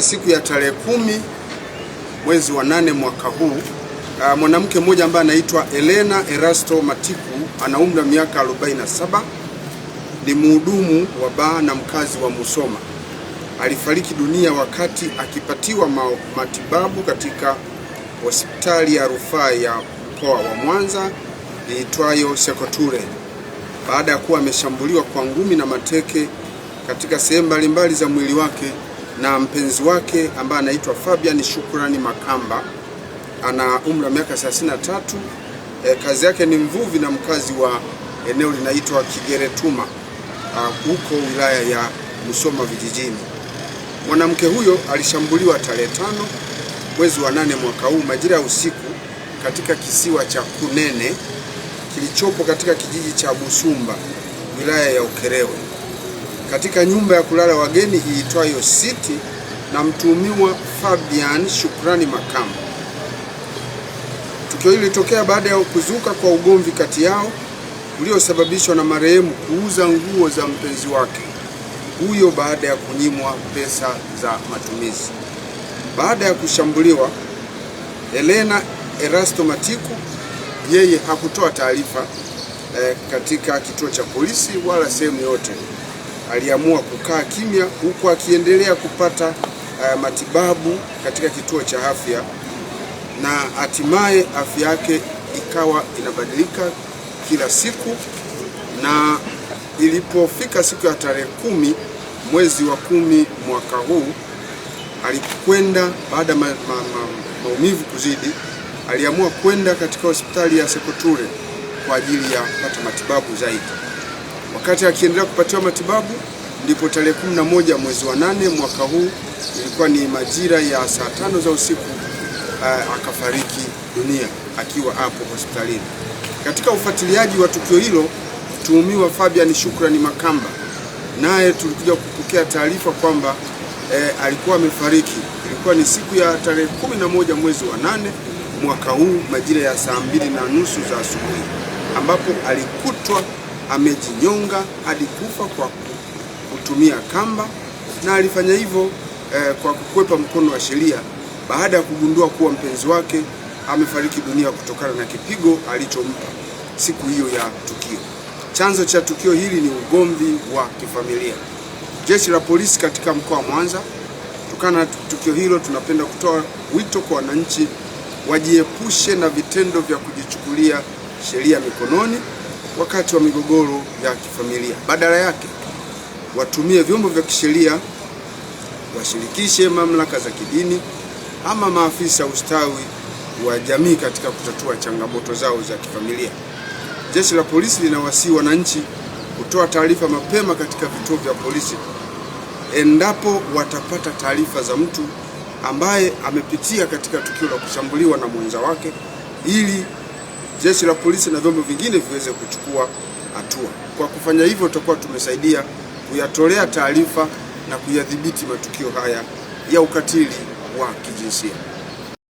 Siku ya tarehe 10 mwezi wa 8 mwaka huu, mwanamke mmoja ambaye anaitwa Elena Erasto Matiku, ana umri wa miaka 47, ni mhudumu wa baa na mkazi wa Musoma. Alifariki dunia wakati akipatiwa matibabu katika hospitali ya rufaa ya mkoa wa Mwanza iitwayo Sekoture, baada ya kuwa ameshambuliwa kwa ngumi na mateke katika sehemu mbalimbali za mwili wake na mpenzi wake ambaye anaitwa Fabian Shukrani Makamba. Ana umri wa miaka 33. Kazi yake ni mvuvi na mkazi wa eneo linaitwa Kigeretuma huko wilaya ya Musoma vijijini. Mwanamke huyo alishambuliwa tarehe 5 mwezi wa 8 mwaka huu majira ya usiku katika kisiwa cha Kunene kilichopo katika kijiji cha Busumba wilaya ya Ukerewe, katika nyumba ya kulala wageni iitwayo City na mtuhumiwa Fabian Shukrani Makamba. Tukio hili lilitokea baada ya kuzuka kwa ugomvi kati yao uliosababishwa na marehemu kuuza nguo za mpenzi wake huyo baada ya kunyimwa pesa za matumizi. Baada ya kushambuliwa, Elena Erasto Matiku yeye hakutoa taarifa katika kituo cha polisi wala sehemu yote. Aliamua kukaa kimya huku akiendelea kupata matibabu katika kituo cha afya, na hatimaye afya yake ikawa inabadilika kila siku, na ilipofika siku ya tarehe 10 mwezi wa 10 mwaka huu, alikwenda baada maumivu kuzidi, aliamua kwenda katika hospitali ya Sekoture kwa ajili ya kupata matibabu zaidi. Wakati akiendelea kupatiwa matibabu, ndipo tarehe 11 mwezi wa 8 mwaka huu, ilikuwa ni majira ya saa 5 za usiku, akafariki dunia akiwa hapo hospitalini. Katika ufuatiliaji wa tukio hilo, mtuhumiwa Fabian Shukrani Makamba naye tulikuja kupokea taarifa kwamba alikuwa amefariki. Ilikuwa ni siku ya tarehe 11 mwezi wa 8 mwaka huu majira ya saa 2:30 za asubuhi, ambapo alikutwa amejinyonga hadi kufa kwa kutumia kamba, na alifanya hivyo kwa kukwepa mkono wa sheria baada ya kugundua kuwa mpenzi wake amefariki dunia kutokana na kipigo alichompa siku hiyo ya tukio. Chanzo cha tukio hili ni ugomvi wa kifamilia. Jeshi la polisi katika mkoa wa Mwanza, kutokana na tukio hilo, tunapenda kutoa wito kwa wananchi wajiepushe na vitendo vya kujichukulia sheria mikononi wakati wa migogoro ya kifamilia. Badala yake watumie vyombo vya kisheria, washirikishe mamlaka za kidini ama maafisa ustawi wa jamii katika kutatua changamoto zao za kifamilia. Jeshi la polisi linawasihi wananchi kutoa taarifa mapema katika vituo vya polisi endapo watapata taarifa za mtu ambaye amepitia katika tukio la kushambuliwa na mwenza wake, ili jeshi la polisi na vyombo vingine viweze kuchukua hatua. Kwa kufanya hivyo, tutakuwa tumesaidia kuyatolea taarifa na kuyadhibiti matukio haya ya ukatili wa kijinsia.